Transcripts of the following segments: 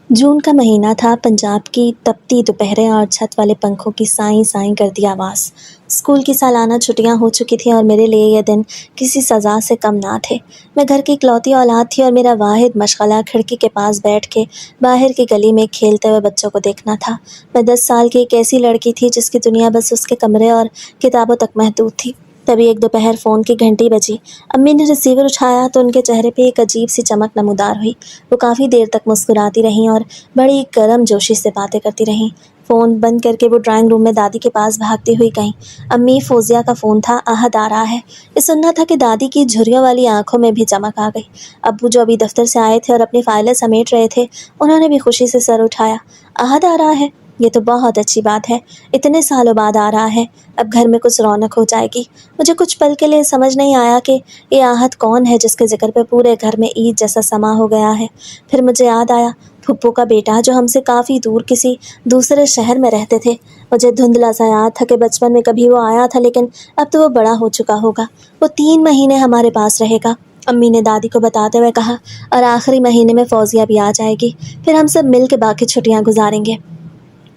जून का महीना था। पंजाब की तपती दोपहरें और छत वाले पंखों की साईं साईं करती आवाज़। स्कूल की सालाना छुट्टियां हो चुकी थी और मेरे लिए ये दिन किसी सज़ा से कम ना थे। मैं घर की इकलौती औलाद थी और मेरा वाहिद मशगला खिड़की के पास बैठ के बाहर की गली में खेलते हुए बच्चों को देखना था। मैं 10 साल की एक ऐसी लड़की थी जिसकी दुनिया बस उसके कमरे और किताबों तक महदूद थी। तभी एक दोपहर फ़ोन की घंटी बजी। अम्मी ने रिसीवर उठाया तो उनके चेहरे पे एक अजीब सी चमक नमूदार हुई। वो काफ़ी देर तक मुस्कुराती रहीं और बड़ी गर्म जोशी से बातें करती रहीं। फ़ोन बंद करके वो ड्राइंग रूम में दादी के पास भागती हुई गईं। अम्मी, फ़ौज़िया का फ़ोन था, आहत आ रहा है। ये सुनना था कि दादी की झुर्रियों वाली आंखों में भी चमक आ गई। अब्बू जो अभी दफ्तर से आए थे और अपनी फाइलें समेट रहे थे, उन्होंने भी खुशी से सर उठाया। आहत आ रहा है? ये तो बहुत अच्छी बात है। इतने सालों बाद आ रहा है। अब घर में कुछ रौनक हो जाएगी। मुझे कुछ पल के लिए समझ नहीं आया कि ये आहत कौन है जिसके जिक्र पे पूरे घर में ईद जैसा समा हो गया है। फिर मुझे याद आया, फुप्पो का बेटा जो हमसे काफ़ी दूर किसी दूसरे शहर में रहते थे। मुझे धुंधला सा याद था कि बचपन में कभी वो आया था, लेकिन अब तो वो बड़ा हो चुका होगा। वो 3 महीने हमारे पास रहेगा, अम्मी ने दादी को बताते हुए कहा। और आखिरी महीने में फौजिया भी आ जाएगी। फिर हम सब मिल के बाकी छुट्टियाँ गुजारेंगे।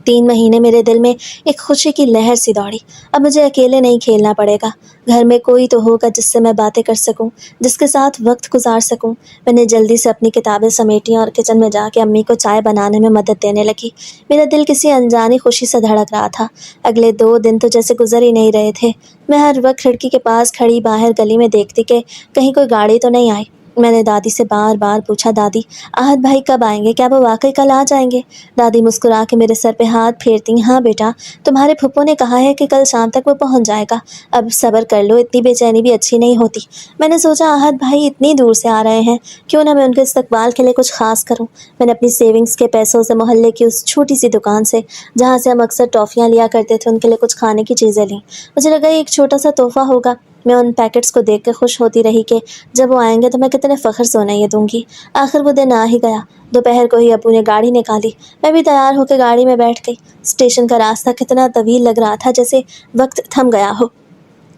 3 महीने मेरे दिल में एक खुशी की लहर सी दौड़ी। अब मुझे अकेले नहीं खेलना पड़ेगा। घर में कोई तो होगा जिससे मैं बातें कर सकूं, जिसके साथ वक्त गुजार सकूं। मैंने जल्दी से अपनी किताबें समेटी और किचन में जाके अम्मी को चाय बनाने में मदद देने लगी। मेरा दिल किसी अनजानी खुशी से धड़क रहा था। अगले 2 दिन तो जैसे गुजर ही नहीं रहे थे। मैं हर वक्त खिड़की के पास खड़ी बाहर गली में देखती कि कहीं कोई गाड़ी तो नहीं आई। मैंने दादी से बार बार पूछा, दादी, आहत भाई कब आएंगे? क्या वो वाकई कल आ जाएंगे? दादी मुस्कुरा के मेरे सर पे हाथ फेरती, हाँ बेटा, तुम्हारे फुप्पो ने कहा है कि कल शाम तक वो पहुंच जाएगा। अब सब्र कर लो, इतनी बेचैनी भी अच्छी नहीं होती। मैंने सोचा, आहत भाई इतनी दूर से आ रहे हैं, क्यों ना मैं उनके इस्तकबाल के लिए कुछ खास करूं। मैंने अपनी सेविंग्स के पैसों से मोहल्ले की उस छोटी सी दुकान से, जहाँ से हम अक्सर टॉफ़ियाँ लिया करते थे, उनके लिए कुछ खाने की चीज़ें लीं। मुझे लगा ये एक छोटा सा तोहफा होगा। मैं उन पैकेट्स को देख कर खुश होती रही कि जब वो आएंगे तो मैं कितने फ़ख्र से उन्हें ये दूंगी। आखिर वो दिन आ ही गया। दोपहर को ही अब्बू ने गाड़ी निकाली। मैं भी तैयार होकर गाड़ी में बैठ गई। स्टेशन का रास्ता कितना तवील लग रहा था, जैसे वक्त थम गया हो।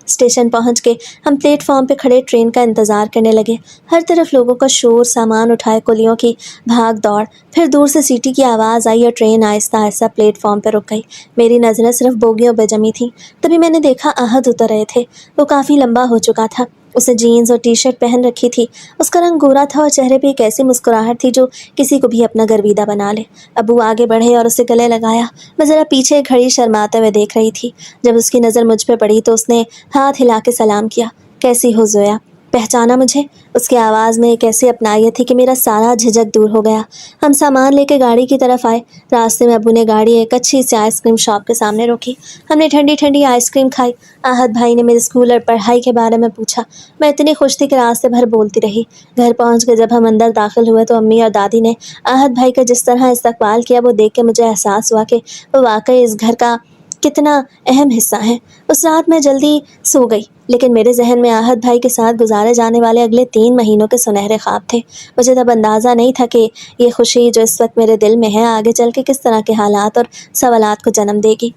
स्टेशन पहुंच के हम प्लेटफॉर्म पे खड़े ट्रेन का इंतज़ार करने लगे। हर तरफ लोगों का शोर, सामान उठाए कुलियों की भाग दौड़। फिर दूर से सीटी की आवाज़ आई और ट्रेन आहिस्ता आहिस्ता प्लेटफॉर्म पर रुक गई। मेरी नज़रें सिर्फ बोगियों पर जमी थीं। तभी मैंने देखा, आहत उतर रहे थे। वो काफ़ी लंबा हो चुका था। उसे जीन्स और टी शर्ट पहन रखी थी। उसका रंग गोरा था और चेहरे पे एक ऐसी मुस्कुराहट थी जो किसी को भी अपना गर्विदा बना ले। अब्बू आगे बढ़े और उसे गले लगाया। मैं ज़रा पीछे खड़ी शर्माते हुए देख रही थी। जब उसकी नज़र मुझ पे पड़ी तो उसने हाथ हिला के सलाम किया। कैसी हो ज़ोया? पहचाना मुझे? उसकी आवाज़ में एक ऐसी अपनायत थी कि मेरा सारा झिझक दूर हो गया। हम सामान लेके गाड़ी की तरफ आए। रास्ते में अब्बू ने गाड़ी एक अच्छी सी आइसक्रीम शॉप के सामने रोकी। हमने ठंडी ठंडी आइसक्रीम खाई। आहत भाई ने मेरे स्कूल और पढ़ाई के बारे में पूछा। मैं इतनी खुश थी कि रास्ते भर बोलती रही। घर पहुंच कर जब हम अंदर दाखिल हुए तो अम्मी और दादी ने आहत भाई का जिस तरह इस्तकबाल किया, वो देख के मुझे एहसास हुआ कि वो वाकई इस घर का कितना अहम हिस्सा है। उस रात मैं जल्दी सो गई, लेकिन मेरे जहन में आहत भाई के साथ गुजारे जाने वाले अगले 3 महीनों के सुनहरे ख्वाब थे। मुझे तब अंदाज़ा नहीं था कि ये खुशी जो इस वक्त मेरे दिल में है, आगे चल के किस तरह के हालात और सवालात को जन्म देगी।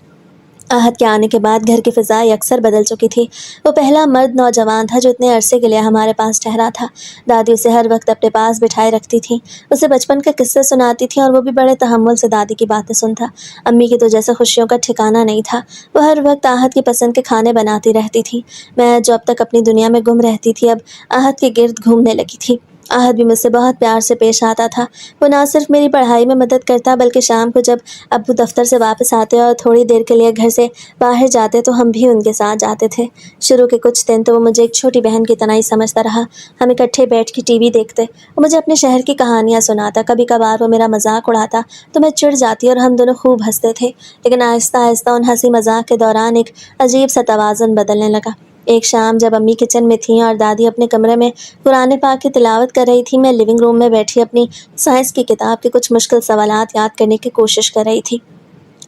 आहत के आने के बाद घर की फ़िज़ा अक्सर बदल चुकी थी। वो पहला मर्द नौजवान था जो इतने अरसे के लिए हमारे पास ठहरा था। दादी उसे हर वक्त अपने पास बिठाए रखती थी, उसे बचपन के किस्से सुनाती थी और वो भी बड़े तहम्मुल से दादी की बातें सुनता। अम्मी की तो जैसे खुशियों का ठिकाना नहीं था। वो हर वक्त आहत की पसंद के खाने बनाती रहती थी। मैं जो अब तक अपनी दुनिया में गुम रहती थी, अब आहत के गिर्द घूमने लगी थी। आहत भी मुझसे बहुत प्यार से पेश आता था। वो ना सिर्फ मेरी पढ़ाई में मदद करता, बल्कि शाम को जब अब्बू दफ्तर से वापस आते और थोड़ी देर के लिए घर से बाहर जाते तो हम भी उनके साथ जाते थे। शुरू के कुछ दिन तो वो मुझे एक छोटी बहन की तरह ही समझता रहा। हम इकट्ठे बैठ के टीवी देखते। वो मुझे अपने शहर की कहानियाँ सुनाता। कभी कभार वो मेरा मजाक उड़ाता तो मैं चिढ़ जाती और हम दोनों खूब हंसते थे। लेकिन आहिस्ता आहिस्ता उन हंसी मजाक के दौरान एक अजीब सा तवाज़ुन बदलने लगा। एक शाम जब अम्मी किचन में थीं और दादी अपने कमरे में कुरान पाक की तिलावत कर रही थी, मैं लिविंग रूम में बैठी अपनी साइंस की किताब के कुछ मुश्किल सवालात याद करने की कोशिश कर रही थी।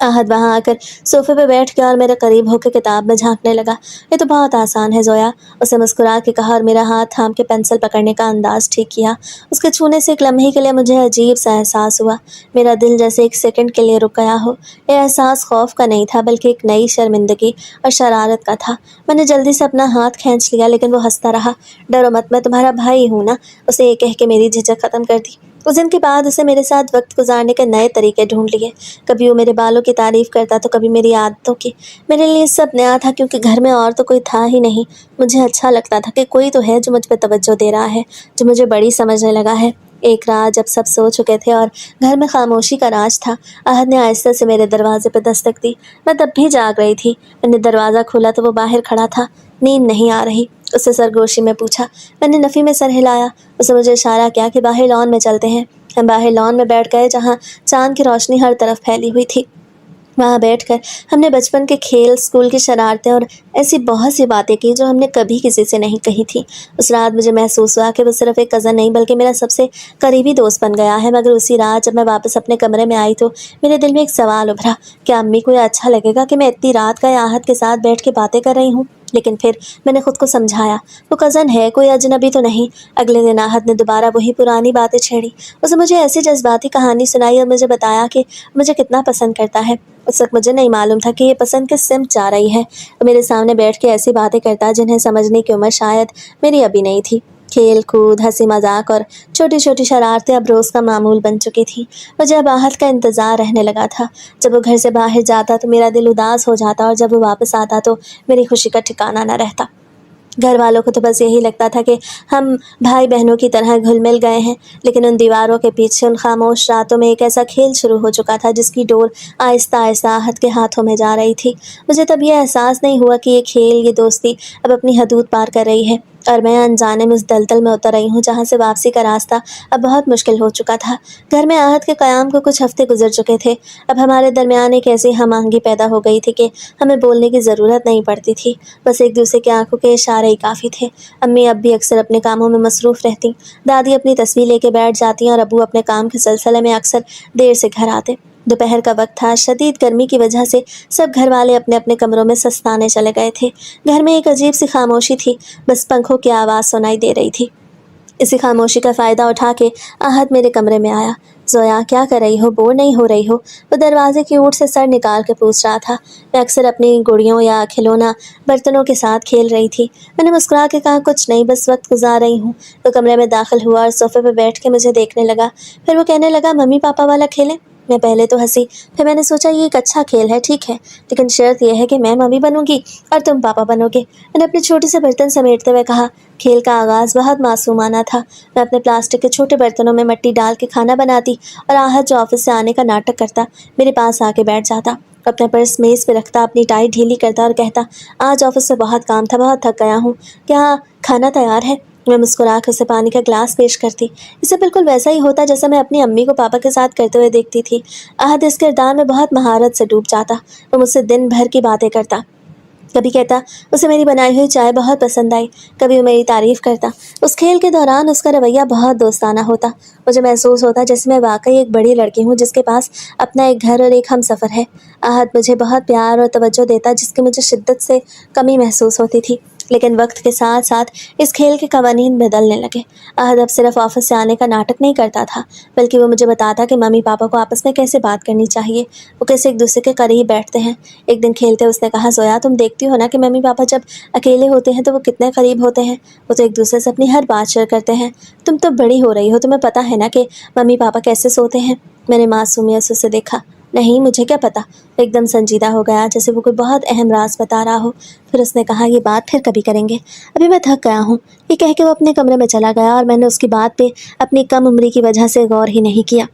आहत वहाँ आकर सोफे पे बैठ गया और मेरे करीब होकर किताब में झांकने लगा। ये तो बहुत आसान है ज़ोया, उसे मुस्कुरा के कहा और मेरा हाथ थाम के पेंसिल पकड़ने का अंदाज़ ठीक किया। उसके छूने से एक लम्हे के लिए मुझे अजीब सा एहसास हुआ। मेरा दिल जैसे एक सेकंड के लिए रुक गया हो। यह एहसास खौफ का नहीं था, बल्कि एक नई शर्मिंदगी और शरारत का था। मैंने जल्दी से अपना हाथ खींच लिया, लेकिन वो हंसता रहा। डरो मत, मैं तुम्हारा भाई हूँ ना, उसे ये कह के मेरी झिझक ख़त्म कर दी। उस दिन के बाद उसे मेरे साथ वक्त गुजारने के नए तरीके ढूंढ लिए। कभी वो मेरे बालों की तारीफ करता तो कभी मेरी आदतों की। मेरे लिए सब नया था क्योंकि घर में और तो कोई था ही नहीं। मुझे अच्छा लगता था कि कोई तो है जो मुझ पर तवज्जो दे रहा है, जो मुझे बड़ी समझने लगा है। एक रात जब सब सो चुके थे और घर में खामोशी का राज था, आहद ने आहिस्ता से मेरे दरवाजे पर दस्तक दी। मैं तब भी जाग रही थी। मैंने दरवाज़ा खोला तो वो बाहर खड़ा था। नींद नहीं आ रही। उससे सरगोशी में पूछा। मैंने नफ़ी में सर हिलाया। उसने मुझे इशारा किया कि बाहर लॉन में चलते हैं। हम बाहर लॉन में बैठ गए जहाँ चांद की रोशनी हर तरफ फैली हुई थी। वहाँ बैठकर हमने बचपन के खेल, स्कूल की शरारतें और ऐसी बहुत सी बातें की जो हमने कभी किसी से नहीं कही थी। उस रात मुझे महसूस हुआ कि वो सिर्फ एक कज़न नहीं बल्कि मेरा सबसे करीबी दोस्त बन गया है। मगर उसी रात जब मैं वापस अपने कमरे में आई तो मेरे दिल में एक सवाल उभरा। क्या अम्मी को यह अच्छा लगेगा कि मैं इतनी रात का आहत के साथ बैठ के बातें कर रही हूँ? लेकिन फिर मैंने खुद को समझाया, वो कज़न है, कोई अजनबी तो नहीं। अगले दिन आहत ने दोबारा वही पुरानी बातें छेड़ी। उसने मुझे ऐसी जज्बाती कहानी सुनाई और मुझे बताया कि मुझे कितना पसंद करता है। उस वक्त मुझे नहीं मालूम था कि ये पसंद किस सिमत जा रही है। वो मेरे सामने बैठ के ऐसी बातें करता जिन्हें समझने की उम्र शायद मेरी अभी नहीं थी। खेल कूद, हंसी मजाक और छोटी छोटी शरारतें अब रोज़ का मामूल बन चुकी थी। मुझे अब आहत का इंतज़ार रहने लगा था। जब वो घर से बाहर जाता तो मेरा दिल उदास हो जाता और जब वो वापस आता तो मेरी खुशी का ठिकाना न रहता। घर वालों को तो बस यही लगता था कि हम भाई बहनों की तरह घुल मिल गए हैं, लेकिन उन दीवारों के पीछे उन खामोश रातों में एक ऐसा खेल शुरू हो चुका था जिसकी डोर आहिस्ता आहिस्ता आहत के हाथों में जा रही थी। मुझे तब यह एहसास नहीं हुआ कि ये खेल, ये दोस्ती अब अपनी हदूद पार कर रही है और मैं अनजाने में उस दलदल में उतर रही हूँ जहाँ से वापसी का रास्ता अब बहुत मुश्किल हो चुका था। घर में आहत के क़याम को कुछ हफ्ते गुजर चुके थे। अब हमारे दरमियान एक ऐसी हम आहंगी पैदा हो गई थी कि हमें बोलने की ज़रूरत नहीं पड़ती थी, बस एक दूसरे की आंखों के इशारे ही काफ़ी थे। अम्मी अब भी अक्सर अपने कामों में मसरूफ़ रहती। दादी अपनी तस्वीर लेके बैठ जाती और अबू अपने काम के सिलसिले में अक्सर देर से घर आते। दोपहर का वक्त था। शदीद गर्मी की वजह से सब घर वाले अपने अपने कमरों में सस्ताने चले गए थे। घर में एक अजीब सी खामोशी थी, बस पंखों की आवाज़ सुनाई दे रही थी। इसी खामोशी का फ़ायदा उठा के आहत मेरे कमरे में आया। ज़ोया, क्या कर रही हो? बोर नहीं हो रही हो? वो दरवाजे की ओर से सर निकाल के पूछ रहा था। मैं अक्सर अपनी गुड़ियों या खिलौना बर्तनों के साथ खेल रही थी। मैंने मुस्कुरा के कहा, कुछ नहीं, बस वक्त गुजार रही हूँ। वो कमरे में दाखिल हुआ और सोफे पर बैठ के मुझे देखने लगा। फिर वो कहने लगा, मम्मी पापा वाला खेलें? मैं पहले तो हंसी, फिर मैंने सोचा ये एक अच्छा खेल है, ठीक है, लेकिन शर्त यह है कि मैं मम्मी बनूंगी और तुम पापा बनोगे। मैंने अपने छोटे से बर्तन समेटते हुए कहा। खेल का आगाज़ बहुत मासूमाना था। मैं अपने प्लास्टिक के छोटे बर्तनों में मिट्टी डाल के खाना बनाती और आहत जो ऑफिस से आने का नाटक करता मेरे पास आके बैठ जाता। अपना पर्स मेज़ पे रखता, अपनी टाई ढीली करता और कहता, आज ऑफिस से बहुत काम था, बहुत थक गया हूँ, क्या खाना तैयार है? मैं मुस्कुरा कर उसे पानी का ग्लास पेश करती। इसे बिल्कुल वैसा ही होता जैसा मैं अपनी अम्मी को पापा के साथ करते हुए देखती थी। आहत इस किरदार में बहुत महारत से डूब जाता। वो मुझसे दिन भर की बातें करता। कभी कहता उसे मेरी बनाई हुई चाय बहुत पसंद आई, कभी वो मेरी तारीफ़ करता। उस खेल के दौरान उसका रवैया बहुत दोस्ताना होता। मुझे महसूस होता जैसे मैं वाकई एक बड़ी लड़की हूँ जिसके पास अपना एक घर और एक हमसफ़र है। आहत मुझे बहुत प्यार और तवज्जो देता जिसकी मुझे शिद्दत से कमी महसूस होती थी। लेकिन वक्त के साथ साथ इस खेल के कवानीन बदलने लगे। आहत अब सिर्फ ऑफिस से आने का नाटक नहीं करता था, बल्कि वो मुझे बताता कि मम्मी पापा को आपस में कैसे बात करनी चाहिए, वो कैसे एक दूसरे के करीब बैठते हैं। एक दिन खेलते उसने कहा, ज़ोया, तुम देखती हो ना कि मम्मी पापा जब अकेले होते हैं तो वो कितने करीब होते हैं, वो तो एक दूसरे से अपनी हर बात शेयर करते हैं। तुम तो बड़ी हो रही हो, तुम्हें पता है ना कि मम्मी पापा कैसे सोते हैं? मैंने मासूमियत से उसे देखा। नहीं, मुझे क्या पता। एकदम संजीदा हो गया जैसे वो कोई बहुत अहम राज बता रहा हो। फिर उसने कहा, ये बात फिर कभी करेंगे, अभी मैं थक गया हूँ। ये कह के वो अपने कमरे में चला गया और मैंने उसकी बात पे अपनी कम उम्री की वजह से गौर ही नहीं किया।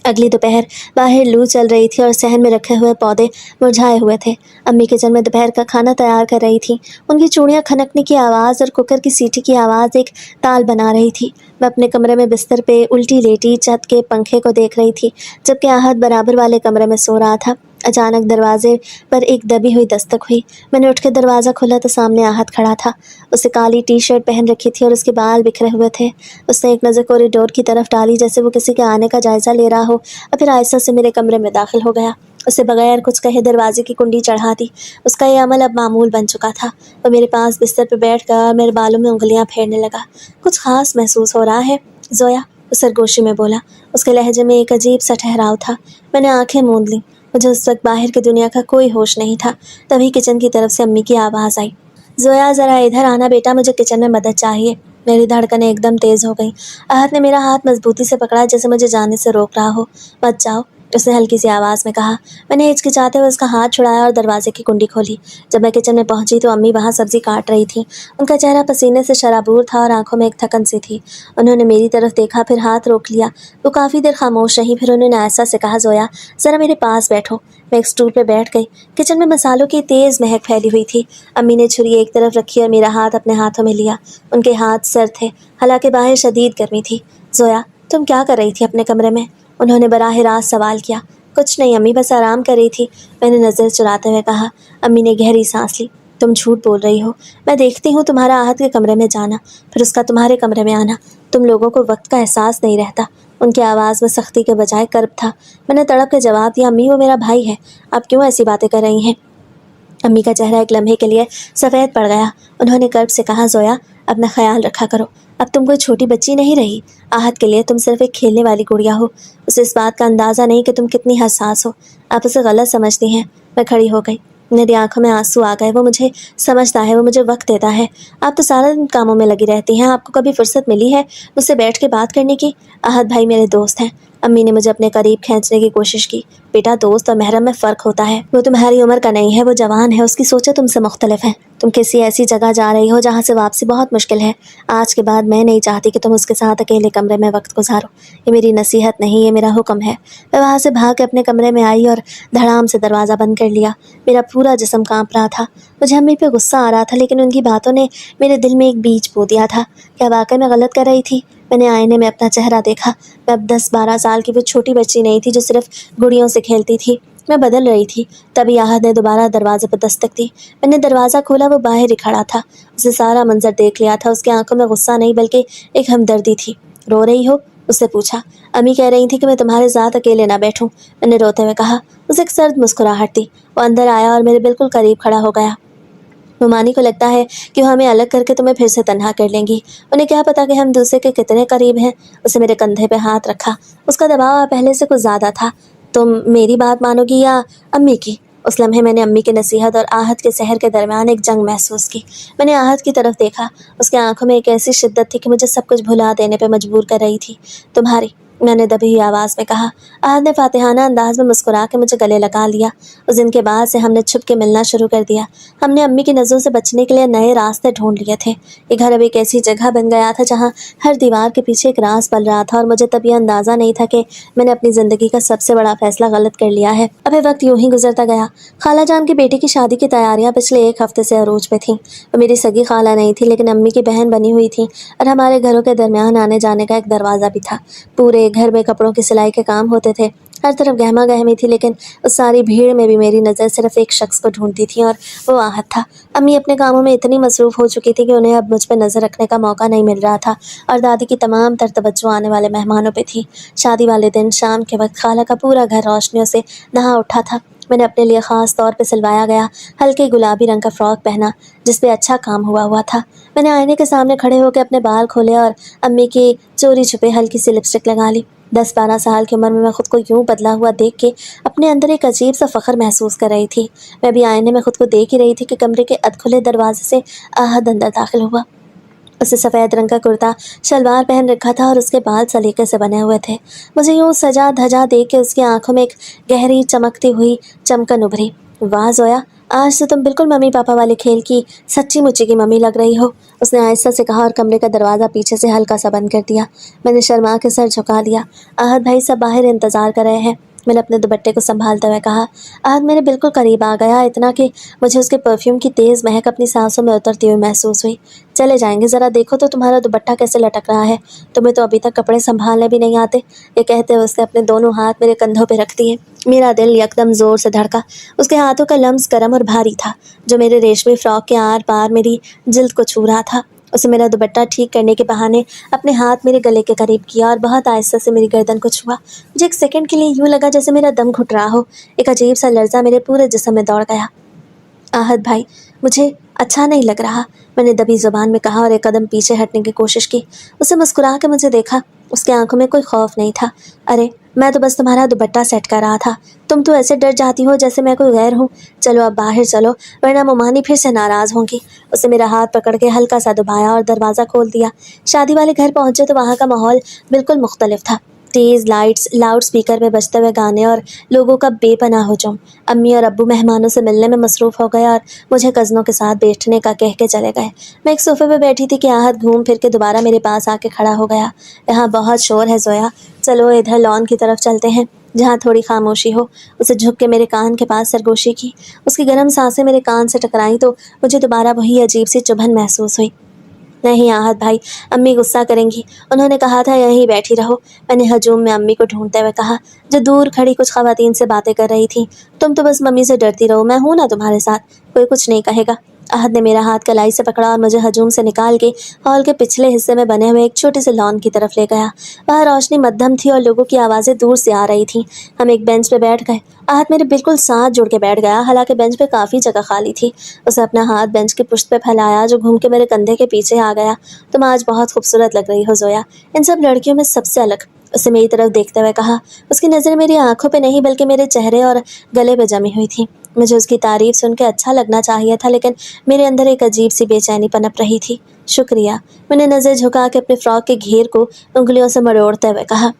अगली दोपहर बाहर लू चल रही थी और सहन में रखे हुए पौधे मुरझाए हुए थे। अम्मी किचन में दोपहर का खाना तैयार कर रही थी। उनकी चूड़ियाँ खनकने की आवाज़ और कुकर की सीटी की आवाज़ एक ताल बना रही थी। मैं अपने कमरे में बिस्तर पे उल्टी लेटी छत के पंखे को देख रही थी, जबकि आहत बराबर वाले कमरे में सो रहा था। अचानक दरवाजे पर एक दबी हुई दस्तक हुई। मैंने उठ के दरवाज़ा खोला तो सामने आहत खड़ा था। उसे काली टी शर्ट पहन रखी थी और उसके बाल बिखरे हुए थे। उसने एक नज़र कॉरिडोर की तरफ डाली जैसे वो किसी के आने का जायज़ा ले रहा हो, और फिर आहिस्ता से मेरे कमरे में दाखिल हो गया। उसे बगैर कुछ कहे दरवाजे की कुंडी चढ़ा दी। उसका ये अमल अब मामूल बन चुका था। वो मेरे पास बिस्तर पर बैठ कर मेरे बालों में उंगलियां फेरने लगा। कुछ खास महसूस हो रहा है ज़ोया? वो सरगोशी में बोला। उसके लहजे में एक अजीब सा ठहराव था। मैंने आंखें मूंद लीं। मुझे उस वक्त बाहर की दुनिया का कोई होश नहीं था। तभी किचन की तरफ से अम्मी की आवाज़ आई, ज़ोया, ज़रा इधर आना बेटा, मुझे किचन में मदद चाहिए। मेरी धड़कनें एकदम तेज हो गईं। आहत ने मेरा हाथ मजबूती से पकड़ा जैसे मुझे जाने से रोक रहा हो। मत जाओ, उसने हल्की सी आवाज़ में कहा। मैंने हिचकिचाते हुए उसका हाथ छुड़ाया और दरवाजे की कुंडी खोली। जब मैं किचन में पहुंची तो अम्मी वहां सब्जी काट रही थी। उनका चेहरा पसीने से शराबूर था और आंखों में एक थकन सी थी। उन्होंने मेरी तरफ देखा, फिर हाथ रोक लिया। वो काफ़ी देर खामोश रही, फिर उन्होंने ऐसा से कहा, जोया ज़रा मेरे पास बैठो। मैं एक स्टूल पर बैठ गई। किचन में मसालों की तेज़ महक फैली हुई थी। अम्मी ने छुरी एक तरफ रखी और मेरा हाथ अपने हाथों में लिया। उनके हाथ सर्द थे, हालांकि बाहर शदीद गर्मी थी। जोया, तुम क्या कर रही थी अपने कमरे में? उन्होंने बराह रास्त सवाल किया। कुछ नहीं अम्मी, बस आराम कर रही थी, मैंने नज़र चुराते हुए कहा। अम्मी ने गहरी सांस ली। तुम झूठ बोल रही हो। मैं देखती हूँ तुम्हारा आहत के कमरे में जाना, फिर उसका तुम्हारे कमरे में आना। तुम लोगों को वक्त का एहसास नहीं रहता। उनकी आवाज़ में सख्ती के बजाय कर्ब था। मैंने तड़प के जवाब दिया, अम्मी वो मेरा भाई है, आप क्यों ऐसी बातें कर रही हैं? अम्मी का चेहरा एक लम्हे के लिए सफ़ेद पड़ गया। उन्होंने कर्ब से कहा, जोया अपना ख्याल रखा करो, अब तुम कोई छोटी बच्ची नहीं रही। आहत के लिए तुम सिर्फ एक खेलने वाली गुड़िया हो। उसे इस बात का अंदाज़ा नहीं कि तुम कितनी हसास हो। आप उसे गलत समझती हैं। मैं खड़ी हो गई, मेरी आंखों में आंसू आ गए। वो मुझे समझता है, वो मुझे वक्त देता है। आप तो सारा दिन कामों में लगी रहती हैं, आपको कभी फुर्सत मिली है मुझसे बैठ के बात करने की? आहत भाई मेरे दोस्त हैं। अम्मी ने मुझे अपने करीब खींचने की कोशिश की। बेटा, दोस्त और महरम में फ़र्क होता है। वो तुम्हारी उम्र का नहीं है, वो जवान है, उसकी सोचें तुमसे मुख्तलिफ हैं। तुम किसी ऐसी जगह जा रही हो जहाँ से वापसी बहुत मुश्किल है। आज के बाद मैं नहीं चाहती कि तुम उसके साथ अकेले कमरे में वक्त गुजारो। ये मेरी नसीहत नहीं, ये मेरा हुक्म है। मैं वहाँ से भाग के अपने कमरे में आई और धड़ाम से दरवाज़ा बंद कर लिया। मेरा पूरा जिस्म काँप रहा था। मुझे अम्मी पे गुस्सा आ रहा था, लेकिन उनकी बातों ने मेरे दिल में एक बीज बो दिया था। क्या वाकई मैं गलत कर रही थी? मैंने आईने में अपना चेहरा देखा। मैं अब 10-12 साल की वो छोटी बच्ची नहीं थी जो सिर्फ गुड़ियों से खेलती थी। मैं बदल रही थी। तभी आहत ने दोबारा दरवाजे पर दस्तक दी। मैंने दरवाज़ा खोला, वो बाहर ही खड़ा था। उसे सारा मंजर देख लिया था। उसकी आंखों में गुस्सा नहीं बल्कि एक हमदर्दी थी। रो रही हो? उससे पूछा। अम्मी कह रही थी कि मैं तुम्हारे साथ अकेले ना बैठूं, मैंने रोते हुए कहा। उसे एक सर्द मुस्कुराहट थी। वो अंदर आया और मेरे बिल्कुल करीब खड़ा हो गया। नुमानी को लगता है कि वो हमें अलग करके तुम्हें फिर से तन्हा कर लेंगी। उन्हें क्या पता कि हम दूसरे के कितने करीब हैं। उसे मेरे कंधे पे हाथ रखा। उसका दबाव पहले से कुछ ज़्यादा था। तुम मेरी बात मानोगी या अम्मी की? उस लम्हे मैंने अम्मी की नसीहत और आहत के सहर के दरमियान एक जंग महसूस की। मैंने आहत की तरफ देखा। उसकी आंखों में एक ऐसी शिद्दत थी कि मुझे सब कुछ भुला देने पर मजबूर कर रही थी। तुम्हारी, मैंने दबी हुई आवाज़ में कहा। आहत ने फातिहाना अंदाज में मुस्कुरा के मुझे गले लगा लिया। उस दिन के बाद से हमने छुप के मिलना शुरू कर दिया। हमने अम्मी की नज़रों से बचने के लिए नए रास्ते ढूंढ लिए थे। ये घर अब एक ऐसी जगह बन गया था जहाँ हर दीवार के पीछे एक राज पल रहा था, और मुझे तब यह अंदाज़ा नहीं था कि मैंने अपनी ज़िंदगी का सबसे बड़ा फैसला गलत कर लिया है। अब ये वक्त यूं ही गुजरता गया। खाला जान की बेटी की शादी की तैयारियां पिछले 1 हफ्ते से अरूज पे थीं। वो मेरी सगी खाला नहीं थी, लेकिन अम्मी की बहन बनी हुई थी, और हमारे घरों के दरमियान आने जाने का एक दरवाज़ा भी था। पूरे घर में कपड़ों की सिलाई के काम होते थे। हर तरफ गहमा गहमी थी, लेकिन उस सारी भीड़ में भी मेरी नज़र सिर्फ एक शख्स को ढूंढती थी, और वो आहत था। अम्मी अपने कामों में इतनी मसरूफ़ हो चुकी थी कि उन्हें अब मुझ पर नज़र रखने का मौका नहीं मिल रहा था, और दादी की तमाम तर तवज्जो आने वाले मेहमानों पे थी। शादी वाले दिन शाम के वक्त खाला का पूरा घर रोशनियों से नहा उठा था। मैंने अपने लिए ख़ास तौर पे सिलवाया गया हल्के गुलाबी रंग का फ़्रॉक पहना, जिस पे अच्छा काम हुआ हुआ था। मैंने आईने के सामने खड़े होकर अपने बाल खोले और अम्मी की चोरी छुपे हल्की सी लिपस्टिक लगा ली। 10-12 साल की उम्र में मैं खुद को यूं बदला हुआ देख के अपने अंदर एक अजीब सा फ़ख्र महसूस कर रही थी। मैं भी आईने में खुद को देख ही रही थी कि कमरे के अधखुले दरवाजे से आहत अंदर दाखिल हुआ। उसे सफ़ेद रंग का कुर्ता शलवार पहन रखा था और उसके बाल सलीके से बने हुए थे। मुझे यूँ सजा धजा देख के उसकी आंखों में एक गहरी चमकती हुई चमकन उभरी। वाह जोया, आज तो तुम बिल्कुल मम्मी पापा वाले खेल की सच्ची मुच्ची की मम्मी लग रही हो, उसने आहिस्ता से कहा और कमरे का दरवाज़ा पीछे से हल्का सा बंद कर दिया। मैंने शर्मा के सर झुका लिया। आहत भाई सब बाहर इंतज़ार कर रहे हैं, मैंने अपने दुपट्टे को संभालते हुए कहा। आहत मेरे बिल्कुल करीब आ गया, इतना कि मुझे उसके परफ्यूम की तेज़ महक अपनी सांसों में उतरती हुई महसूस हुई। चले जाएंगे, ज़रा देखो तो तुम्हारा दुपट्टा कैसे लटक रहा है, तुम्हें तो अभी तक कपड़े संभालने भी नहीं आते। ये कहते हुए उसने अपने दोनों हाथ मेरे कंधों पर रख दिए। मेरा दिल यकदम ज़ोर से धड़का। उसके हाथों का लम्स गर्म और भारी था, जो मेरे रेशमी फ्रॉक के आर पार मेरी जिल्द को छू रहा था। उसे मेरा दुपट्टा ठीक करने के बहाने अपने हाथ मेरे गले के करीब किया और बहुत आहिस्ता से मेरी गर्दन को छुआ। मुझे एक सेकंड के लिए यूं लगा जैसे मेरा दम घुट रहा हो। एक अजीब सा लर्जा मेरे पूरे जिस्म में दौड़ गया। आहत भाई, मुझे अच्छा नहीं लग रहा, मैंने दबी ज़ुबान में कहा और एक कदम पीछे हटने की कोशिश की। उसे मुस्कुरा के मुझे देखा। उसकी आंखों में कोई खौफ नहीं था। अरे मैं तो बस तुम्हारा दुपट्टा सेट कर रहा था, तुम तो ऐसे डर जाती हो जैसे मैं कोई गैर हूँ। चलो अब बाहर चलो, वरना मोमानी फिर से नाराज़ होंगी। उसने मेरा हाथ पकड़ के हल्का सा दबाया और दरवाज़ा खोल दिया। शादी वाले घर पहुंचे तो वहाँ का माहौल बिल्कुल मुख्तलिफ था। तेज़ लाइट्स, लाउड स्पीकर में बजते हुए गाने और लोगों का बेपनाह हुजूम। अम्मी और अब्बू मेहमानों से मिलने में मसरूफ़ हो गए और मुझे कज़नों के साथ बैठने का कह के चले गए। मैं एक सोफ़े पे बैठी थी कि आहत घूम फिर के दोबारा मेरे पास आके खड़ा हो गया। यहाँ बहुत शोर है ज़ोया, चलो इधर लॉन की तरफ चलते हैं जहाँ थोड़ी खामोशी हो। उसे झुक के मेरे कान के पास सरगोशी की। उसकी गर्म सांसें मेरे कान से टकराई तो मुझे दोबारा वही अजीब सी चुभन महसूस हुई। नहीं आहत भाई, अम्मी गुस्सा करेंगी, उन्होंने कहा था यहीं बैठी रहो। मैंने हजूम में अम्मी को ढूंढते हुए कहा, जो दूर खड़ी कुछ खवातीन से बातें कर रही थी। तुम तो बस मम्मी से डरती रहो, मैं हूं ना तुम्हारे साथ, कोई कुछ नहीं कहेगा। आहत ने मेरा हाथ कलाई से पकड़ा और मुझे हजूम से निकाल के हॉल के पिछले हिस्से में बने हुए एक छोटे से लॉन की तरफ ले गया। वहाँ रोशनी मध्यम थी और लोगों की आवाज़ें दूर से आ रही थीं। हम एक बेंच पे बैठ गए। आहत मेरे बिल्कुल साथ जुड़ के बैठ गया, हालांकि बेंच पे काफ़ी जगह खाली थी। उसे अपना हाथ बेंच की पुश्त पे फैलाया जो घूम के मेरे कंधे के पीछे आ गया। तुम आज बहुत खूबसूरत लग रही हो ज़ोया, इन सब लड़कियों में सबसे अलग, उसे मेरी तरफ देखते हुए कहा। उसकी नज़र मेरी आंखों पे नहीं बल्कि मेरे चेहरे और गले पे जमी हुई थी। मुझे उसकी तारीफ सुन के अच्छा लगना चाहिए था, लेकिन मेरे अंदर एक अजीब सी बेचैनी पनप रही थी। शुक्रिया, मैंने नज़र झुका के अपने फ्रॉक के घेर को उंगलियों से मरोड़ते हुए कहा।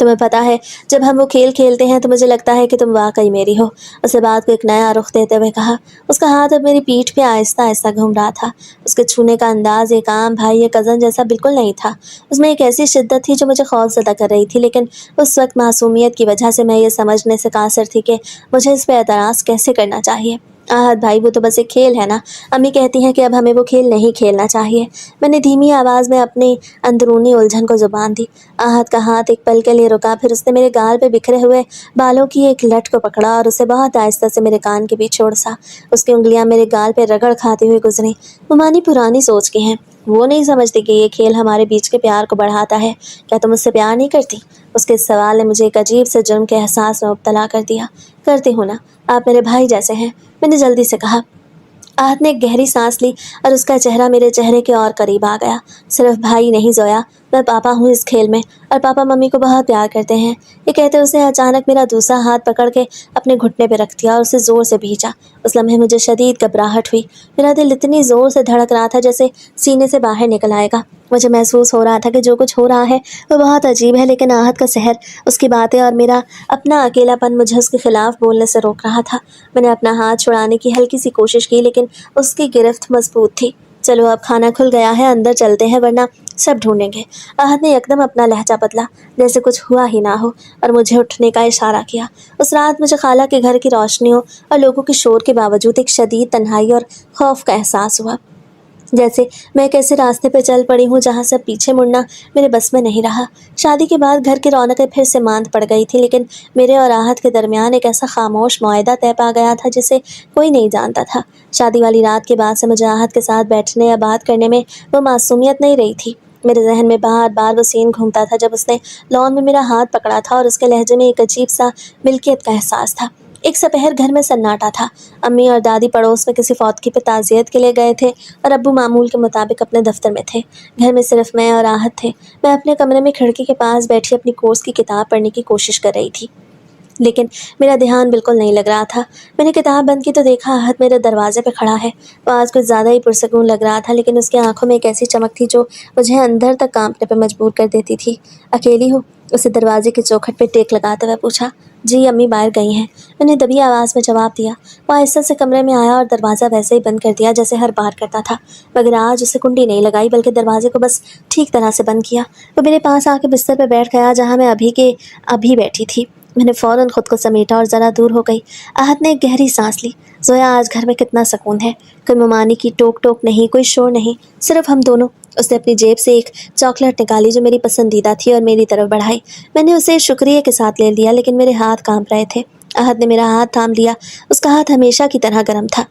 तुम्हें पता है, जब हम वो खेल खेलते हैं तो मुझे लगता है कि तुम वाकई मेरी हो। उसे बात को एक नया रुख देते हुए कहा। उसका हाथ अब मेरी पीठ पे आहिस्ता आहिस्ता घूम रहा था। उसके छूने का अंदाज एक आम भाई या कज़न जैसा बिल्कुल नहीं था। उसमें एक ऐसी शिद्दत थी जो मुझे खौफज़दा कर रही थी, लेकिन उस वक्त मासूमियत की वजह से मैं ये समझने से कासिर थी कि मुझे इस पर एतराज़ कैसे करना चाहिए। आहत भाई, वो तो बस एक खेल है ना, अम्मी कहती हैं कि अब हमें वो खेल नहीं खेलना चाहिए। मैंने धीमी आवाज़ में अपनी अंदरूनी उलझन को ज़ुबान दी। आहत का हाथ एक पल के लिए रुका, फिर उसने मेरे गाल पे बिखरे हुए बालों की एक लट को पकड़ा और उसे बहुत आहिस्ता से मेरे कान के बीच छोड़ा। उसकी उंगलियां मेरे गाल पे रगड़ खाती हुई गुजरी। वो मानी पुरानी सोच की हैं, वो नहीं समझती कि ये खेल हमारे बीच के प्यार को बढ़ाता है। क्या तुम मुझसे प्यार नहीं करती? उसके इस सवाल ने मुझे एक अजीब से जुर्म के एहसास में मुब्तला कर दिया। करती हूँ ना, आप मेरे भाई जैसे हैं, मैंने जल्दी से कहा। आहत ने एक गहरी सांस ली और उसका चेहरा मेरे चेहरे के और करीब आ गया। सिर्फ भाई नहीं ज़ोया, मैं पापा हूँ इस खेल में, और पापा मम्मी को बहुत प्यार करते हैं। ये कहते उसने अचानक मेरा दूसरा हाथ पकड़ के अपने घुटने पे रख दिया और उसे ज़ोर से भींचा। उस लम्हे मुझे शदीद घबराहट हुई। मेरा दिल इतनी ज़ोर से धड़क रहा था जैसे सीने से बाहर निकल आएगा। मुझे महसूस हो रहा था कि जो कुछ हो रहा है वो बहुत अजीब है, लेकिन आहत का सहर, उसकी बातें और मेरा अपना अकेलापन मुझे उसके खिलाफ बोलने से रोक रहा था। मैंने अपना हाथ छुड़ाने की हल्की सी कोशिश की, लेकिन उसकी गिरफ्त मजबूत थी। चलो अब खाना खुल गया है, अंदर चलते हैं वरना सब ढूंढेंगे। आहत ने एकदम अपना लहजा बदला, जैसे कुछ हुआ ही ना हो, और मुझे उठने का इशारा किया। उस रात मुझे खाला के घर की रोशनियों और लोगों के शोर के बावजूद एक शदीद तन्हाई और खौफ का एहसास हुआ। जैसे मैं एक ऐसे रास्ते पर चल पड़ी हूँ जहाँ से पीछे मुड़ना मेरे बस में नहीं रहा। शादी के बाद घर की रौनकें फिर से मांद पड़ गई थी, लेकिन मेरे और आहत के दरमियान एक ऐसा खामोश मुआहदा तय पा गया था जिसे कोई नहीं जानता था। शादी वाली रात के बाद से मुझे आहत के साथ बैठने या बात करने में वो मासूमियत नहीं रही थी। मेरे जहन में बार बार वो सीन घूमता था जब उसने लॉन में मेरा हाथ पकड़ा था, और उसके लहजे में एक अजीब सा मिल्कियत का एहसास था। एक सपहर घर में सन्नाटा था। अम्मी और दादी पड़ोस में किसी फौतगी पे ताज़ियत के लिए गए थे और अब्बू मामूल के मुताबिक अपने दफ्तर में थे। घर में सिर्फ मैं और आहत थे। मैं अपने कमरे में खिड़की के पास बैठी अपनी कोर्स की किताब पढ़ने की कोशिश कर रही थी, लेकिन मेरा ध्यान बिल्कुल नहीं लग रहा था। मैंने किताब बंद की तो देखा आहत मेरे दरवाजे पे खड़ा है। वो आज कुछ ज़्यादा ही पुरसकून लग रहा था, लेकिन उसकी आंखों में एक ऐसी चमक थी जो मुझे अंदर तक कांपने पे मजबूर कर देती थी। अकेली हो? उसे दरवाजे की चौखट पे टेक लगाते हुए पूछा। जी, अम्मी बाहर गई हैं, मैंने दबी आवाज़ में जवाब दिया। वो आहिस्ता से कमरे में आया और दरवाज़ा वैसे ही बंद कर दिया जैसे हर बार करता था, मगर आज उसे कुंडी नहीं लगाई बल्कि दरवाजे को बस ठीक तरह से बंद किया। वो मेरे पास आके बिस्तर पर बैठ गया जहाँ मैं अभी बैठी थी। मैंने फ़ौरन खुद को समेटा और ज़रा दूर हो गई। आहत ने एक गहरी सांस ली। ज़ोया, आज घर में कितना सुकून है, कोई ममानी की टोक टोक नहीं, कोई शोर नहीं, सिर्फ हम दोनों। उसने अपनी जेब से एक चॉकलेट निकाली जो मेरी पसंदीदा थी और मेरी तरफ बढ़ाई। मैंने उसे शुक्रिया के साथ ले लिया, लेकिन मेरे हाथ कांप रहे थे। आहत ने मेरा हाथ थाम लिया। उसका हाथ हमेशा की तरह गर्म था,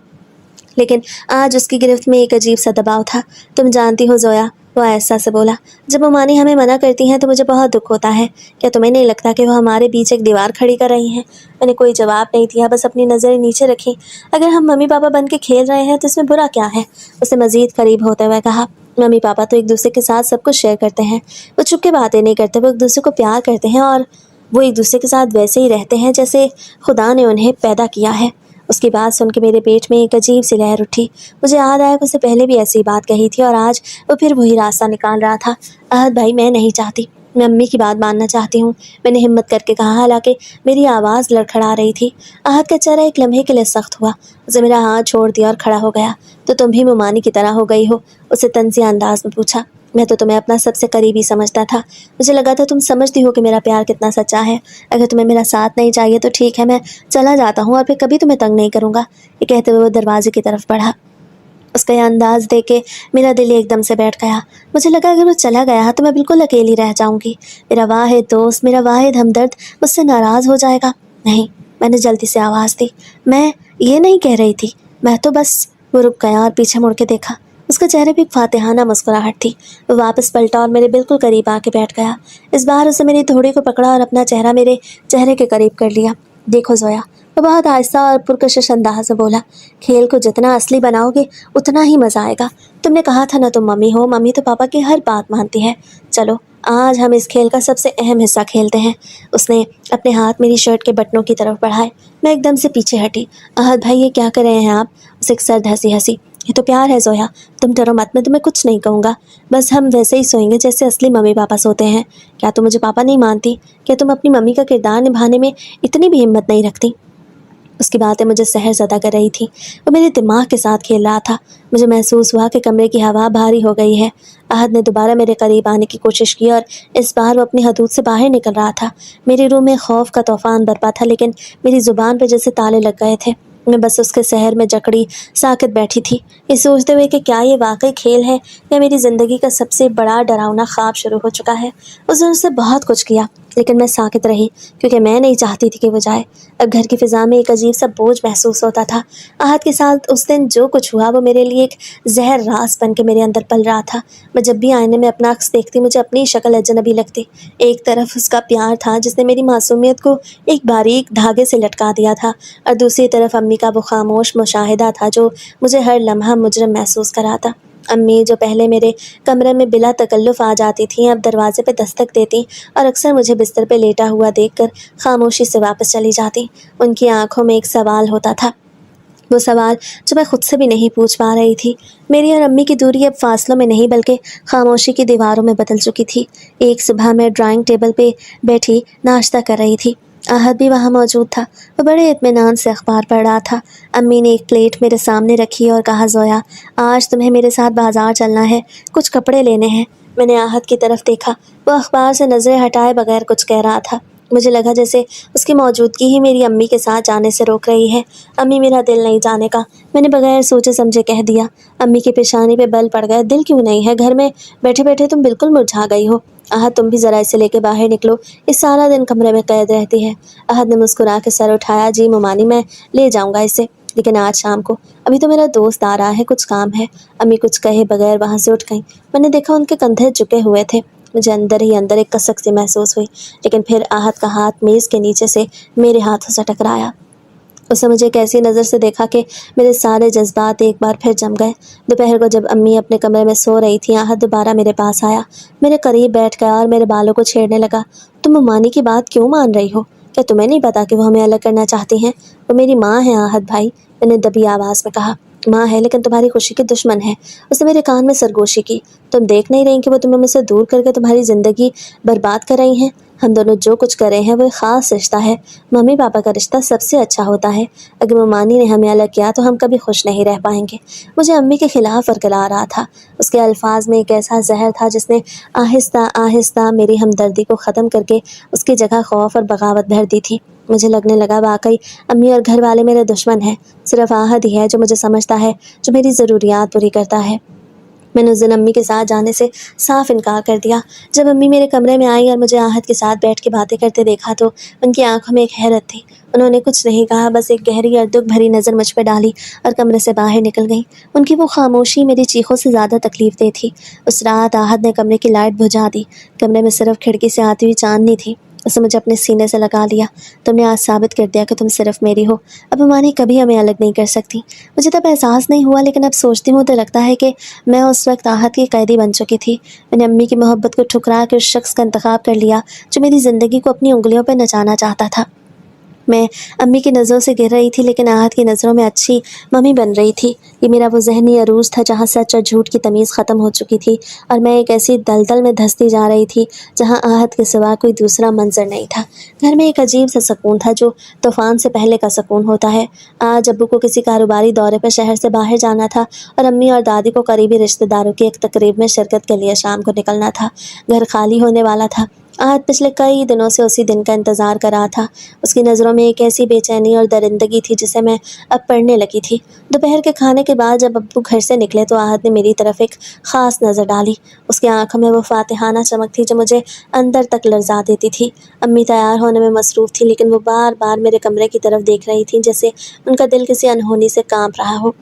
लेकिन आज उसकी गिरफ्त में एक अजीब सा दबाव था। तुम जानती हो ज़ोया, वो ऐसा से बोला, जब ममानी हमें मना करती हैं तो मुझे बहुत दुख होता है। क्या तुम्हें नहीं लगता कि वो हमारे बीच एक दीवार खड़ी कर रही हैं? मैंने कोई जवाब नहीं दिया, बस अपनी नज़रें नीचे रखी। अगर हम मम्मी पापा बन के खेल रहे हैं तो इसमें बुरा क्या है? उसे मज़ीद करीब होते हुए कहा। मम्मी पापा तो एक दूसरे के साथ सब कुछ शेयर करते हैं, वो छुप के बातें नहीं करते, वो एक दूसरे को प्यार करते हैं और वो एक दूसरे के साथ वैसे ही रहते हैं जैसे खुदा ने उन्हें पैदा किया है। उसकी बात सुन के मेरे पेट में एक अजीब सी लहर उठी। मुझे याद आया कि उससे पहले भी ऐसी बात कही थी और आज वो फिर वही रास्ता निकाल रहा था। अहद भाई, मैं नहीं चाहती, मैं अम्मी की बात मानना चाहती हूँ, मैंने हिम्मत करके कहा, हालांकि मेरी आवाज़ लड़खड़ा रही थी। अहद का चेहरा एक लम्हे के लिए सख्त हुआ। उसे मेरा हाथ छोड़ दिया और खड़ा हो गया। तो तुम भी मुमानी की तरह हो गई हो? उससे तंज़िया अंदाज में पूछा। मैं तो तुम्हें अपना सबसे करीबी समझता था, मुझे लगा था तुम समझती हो कि मेरा प्यार कितना सच्चा है। अगर तुम्हें मेरा साथ नहीं चाहिए तो ठीक है, मैं चला जाता हूँ और फिर कभी तुम्हें तंग नहीं करूँगा। ये कहते हुए वो दरवाजे की तरफ बढ़ा। उसका यह अंदाज देख के मेरा दिल एकदम से बैठ गया। मुझे लगा अगर वो चला गया तो मैं बिल्कुल अकेली रह जाऊंगी। मेरा वाहिद दोस्त, मेरा वाहिद हमदर्द मुझसे नाराज़ हो जाएगा। नहीं, मैंने जल्दी से आवाज़ दी। मैं ये नहीं कह रही थी, मैं तो बस। वो रुक गया और पीछे मुड़ के देखा। उसके चेहरे पे एक फातिहाना मुस्कुराहट थी। वो वापस पलटा और मेरे बिल्कुल करीब आके बैठ गया। इस बार उसने मेरी थोड़ी को पकड़ा और अपना चेहरा मेरे चेहरे के करीब कर लिया। देखो जोया, वो बहुत आहिस्ता और पुरकशिश अंदाज में बोला, खेल को जितना असली बनाओगे उतना ही मज़ा आएगा। तुमने कहा था ना तुम मम्मी हो, मम्मी तो पापा की हर बात मानती है। चलो आज हम इस खेल का सबसे अहम हिस्सा खेलते हैं। उसने अपने हाथ मेरी शर्ट के बटनों की तरफ बढ़ाए। मैं एकदम से पीछे हटी। अहद भाई, ये क्या कर रहे हैं आप? उसे एक सर्द हंसी हंसी। ये तो प्यार है जोया, तुम डरो मत, मैं तुम्हें कुछ नहीं कहूँगा। बस हम वैसे ही सोएंगे जैसे असली मम्मी पापा सोते हैं। क्या तुम मुझे पापा नहीं मानती? क्या तुम अपनी मम्मी का किरदार निभाने में इतनी भी हिम्मत नहीं रखती? उसकी बातें मुझे सहरज़दा कर रही थी। वो मेरे दिमाग के साथ खेल रहा था। मुझे महसूस हुआ कि कमरे की हवा भारी हो गई है। अहद ने दोबारा मेरे करीब आने की कोशिश की और इस बार वो अपनी हदूद से बाहर निकल रहा था। मेरे रूम में खौफ का तूफान बरपा था, लेकिन मेरी ज़ुबान पर जैसे ताले लग गए थे। मैं बस उसके शहर में जकड़ी साकत बैठी थी, ये सोचते हुए कि क्या ये वाकई खेल है या मेरी ज़िंदगी का सबसे बड़ा डरावना ख्वाब शुरू हो चुका है। उसने उससे बहुत कुछ किया, लेकिन मैं साकित रही क्योंकि मैं नहीं चाहती थी कि वो जाए। अब घर की फ़िज़ा में एक अजीब सा बोझ महसूस होता था। आहत के साथ उस दिन जो कुछ हुआ वो मेरे लिए एक जहर रास बन के मेरे अंदर पल रहा था। मैं जब भी आईने में अपना अक्स देखती मुझे अपनी शक्ल अजनबी लगती। एक तरफ उसका प्यार था जिसने मेरी मासूमियत को एक बारीक धागे से लटका दिया था, और दूसरी तरफ अम्मी का वो खामोश मुशाहिदा था जो मुझे हर लम्हा मुजरम महसूस कराता। अम्मी जो पहले मेरे कमरे में बिला तकल्लुफ़ आ जाती थीं, अब दरवाजे पे दस्तक देती और अक्सर मुझे बिस्तर पे लेटा हुआ देखकर खामोशी से वापस चली जाती। उनकी आंखों में एक सवाल होता था, वो सवाल जो मैं खुद से भी नहीं पूछ पा रही थी। मेरी और अम्मी की दूरी अब फासलों में नहीं बल्कि खामोशी की दीवारों में बदल चुकी थी। एक सुबह मैं ड्राइंग टेबल पे बैठी नाश्ता कर रही थी। आहत भी वहाँ मौजूद था। वो बड़े इत्मीनान से अखबार पढ़ रहा था। अम्मी ने एक प्लेट मेरे सामने रखी और कहा, जोया आज तुम्हें मेरे साथ बाज़ार चलना है, कुछ कपड़े लेने हैं। मैंने आहत की तरफ देखा। वो अखबार से नज़रें हटाए बगैर कुछ कह रहा था। मुझे लगा जैसे उसकी मौजूदगी ही मेरी अम्मी के साथ जाने से रोक रही है। अम्मी मेरा दिल नहीं जाने का, मैंने बगैर सोचे समझे कह दिया। अम्मी की पेशानी पे बल पड़ गए। दिल क्यों नहीं है? घर में बैठे बैठे तुम बिल्कुल मुरझा गई हो। आहत तुम भी ज़रा इसे लेके बाहर निकलो, इस सारा दिन कमरे में कैद रहती है। आहत ने मुस्कुरा के सर उठाया। जी मुमानी, मैं ले जाऊंगा इसे, लेकिन आज शाम को। अभी तो मेरा दोस्त आ रहा है, कुछ काम है। अम्मी कुछ कहे बगैर वहाँ से उठ गई। मैंने देखा उनके कंधे झुके हुए थे। मुझे अंदर ही अंदर एक कसक सी महसूस हुई, लेकिन फिर आहत का हाथ मेज़ के नीचे से मेरे हाथों से टकराया। उसने मुझे एक ऐसी नज़र से देखा कि मेरे सारे जज्बात एक बार फिर जम गए। दोपहर को जब अम्मी अपने कमरे में सो रही थी, आहत दोबारा मेरे पास आया, मेरे करीब बैठ गया और मेरे बालों को छेड़ने लगा। तुम मानी की बात क्यों मान रही हो? क्या तुम्हें नहीं पता कि वो हमें अलग करना चाहती हैं? वो मेरी माँ है आहत भाई, मैंने दबी आवाज़ में कहा। माँ है, लेकिन तुम्हारी खुशी की दुश्मन है। उसने मेरे कान में सरगोशी की। तुम देख नहीं रही कि वो तुम्हें मुझसे दूर करके तुम्हारी ज़िंदगी बर्बाद कर रही हैं? हम दोनों जो कुछ कर रहे हैं वो एक ख़ास रिश्ता है। मम्मी पापा का रिश्ता सबसे अच्छा होता है। अगर ममानी ने हमें अलग किया तो हम कभी खुश नहीं रह पाएंगे। मुझे अम्मी के ख़िलाफ़ वरगला रहा था। उसके अल्फाज में एक ऐसा जहर था जिसने आहिस्ता आहिस्ता मेरी हमदर्दी को ख़त्म करके उसकी जगह खौफ और बगावत भर दी थी। मुझे लगने लगा वाकई अम्मी और घर वाले मेरे दुश्मन हैं। सिर्फ आहत ही है जो मुझे समझता है, जो मेरी ज़रूरियात पूरी करता है। मैंने उस दिन अम्मी के साथ जाने से साफ इनकार कर दिया। जब अम्मी मेरे कमरे में आई और मुझे आहत के साथ बैठ के बातें करते देखा तो उनकी आंखों में एक हैरत थी। उन्होंने कुछ नहीं कहा, बस एक गहरी और दुख भरी नज़र मुझ पर डाली और कमरे से बाहर निकल गई। उनकी वो खामोशी मेरी चीखों से ज़्यादा तकलीफ दे थी। उस रात आहत ने कमरे की लाइट बुझा दी। कमरे में सिर्फ खिड़की से आती हुई चांदनी थी। उसने मुझे अपने सीने से लगा लिया। तुमने आज साबित कर दिया कि तुम सिर्फ मेरी हो। अब मानी कभी हमें अलग नहीं कर सकती। मुझे तब एहसास नहीं हुआ, लेकिन अब सोचती हूँ तो लगता है कि मैं उस वक्त आहत की कैदी बन चुकी थी। मैंने अम्मी की मोहब्बत को ठुकरा कर उस शख्स का इंतखाब कर लिया जो मेरी ज़िंदगी को अपनी उंगलियों पर नचाना चाहता था। मैं अम्मी की नज़रों से गिर रही थी, लेकिन आहत की नज़रों में अच्छी मम्मी बन रही थी। ये मेरा वो ज़हनी अरूज था जहाँ सच और झूठ की तमीज़ ख़त्म हो चुकी थी, और मैं एक ऐसी दलदल में धंसती जा रही थी जहाँ आहत के सिवा कोई दूसरा मंजर नहीं था। घर में एक अजीब सा सुकून था जो तूफ़ान से पहले का सुकून होता है। आज अब्बू को किसी कारोबारी दौरे पर शहर से बाहर जाना था, और अम्मी और दादी को करीबी रिश्तेदारों की एक तकरीब में शिरकत के लिए शाम को निकलना था। घर खाली होने वाला था। आहत पिछले कई दिनों से उसी दिन का इंतज़ार कर रहा था। उसकी नज़रों में एक ऐसी बेचैनी और दरिंदगी थी जिसे मैं अब पढ़ने लगी थी। दोपहर के खाने के बाद जब अब्बू घर से निकले तो आहत ने मेरी तरफ एक ख़ास नज़र डाली। उसकी आंखों में वो फातिहाना चमक थी जो मुझे अंदर तक लर्जा देती थी। अम्मी तैयार होने में मसरूफ़ थी, लेकिन वो बार बार मेरे कमरे की तरफ देख रही थी, जैसे उनका दिल किसी अनहोनी से कांप रहा हो।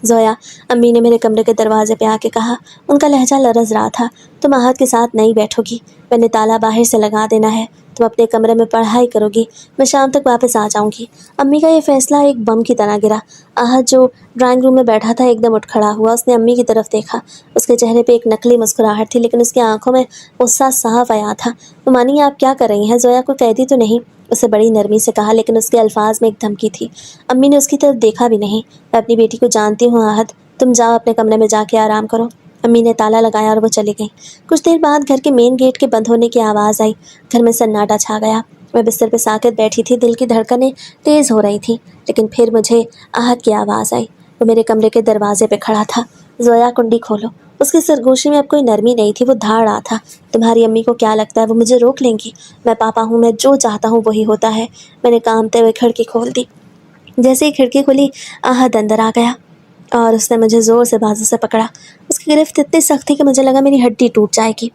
ज़ोया, अम्मी ने मेरे कमरे के दरवाजे पे आके कहा। उनका लहजा लरज़ रहा था। तुम आहत के साथ नहीं बैठोगी। मैंने ताला बाहर से लगा देना है। तुम अपने कमरे में पढ़ाई करोगी। मैं शाम तक वापस आ जाऊंगी। अम्मी का ये फैसला एक बम की तरह गिरा। आहत जो ड्राइंग रूम में बैठा था एकदम उठ खड़ा हुआ। उसने अम्मी की तरफ देखा। उसके चेहरे पे एक नकली मुस्कुराहट थी, लेकिन उसकी आंखों में गुस्सा साफ आया था। मानिए, आप क्या कर रही हैं? ज़ोया कोई कैदी तो नहीं? उसे बड़ी नरमी से कहा, लेकिन उसके अल्फाज में एक धमकी थी। अम्मी ने उसकी तरफ देखा भी नहीं। मैं अपनी बेटी को जानती हूँ आहत, तुम जाओ अपने कमरे में जाके आराम करो। अम्मी ने ताला लगाया और वो चली गई। कुछ देर बाद घर के मेन गेट के बंद होने की आवाज़ आई। घर में सन्नाटा छा गया। मैं बिस्तर पे साकित बैठी थी। दिल की धड़कनें तेज़ हो रही थी, लेकिन फिर मुझे आहत की आवाज़ आई। वो मेरे कमरे के दरवाजे पे खड़ा था। ज़ोया, कुंडी खोलो। उसकी सरगोशी में अब कोई नरमी नहीं थी। वो धाड़ रहा था। तुम्हारी अम्मी को क्या लगता है वो मुझे रोक लेंगी? मैं पापा हूँ, मैं जो चाहता हूँ वही होता है। मैंने कांपते हुए खिड़की खोल दी। जैसे ही खिड़की खुली, आहत अंदर आ गया और उसने मुझे ज़ोर से बाजू से पकड़ा। उसकी गिरफ्त इतनी सख्त थी कि मुझे लगा मेरी हड्डी टूट जाएगी।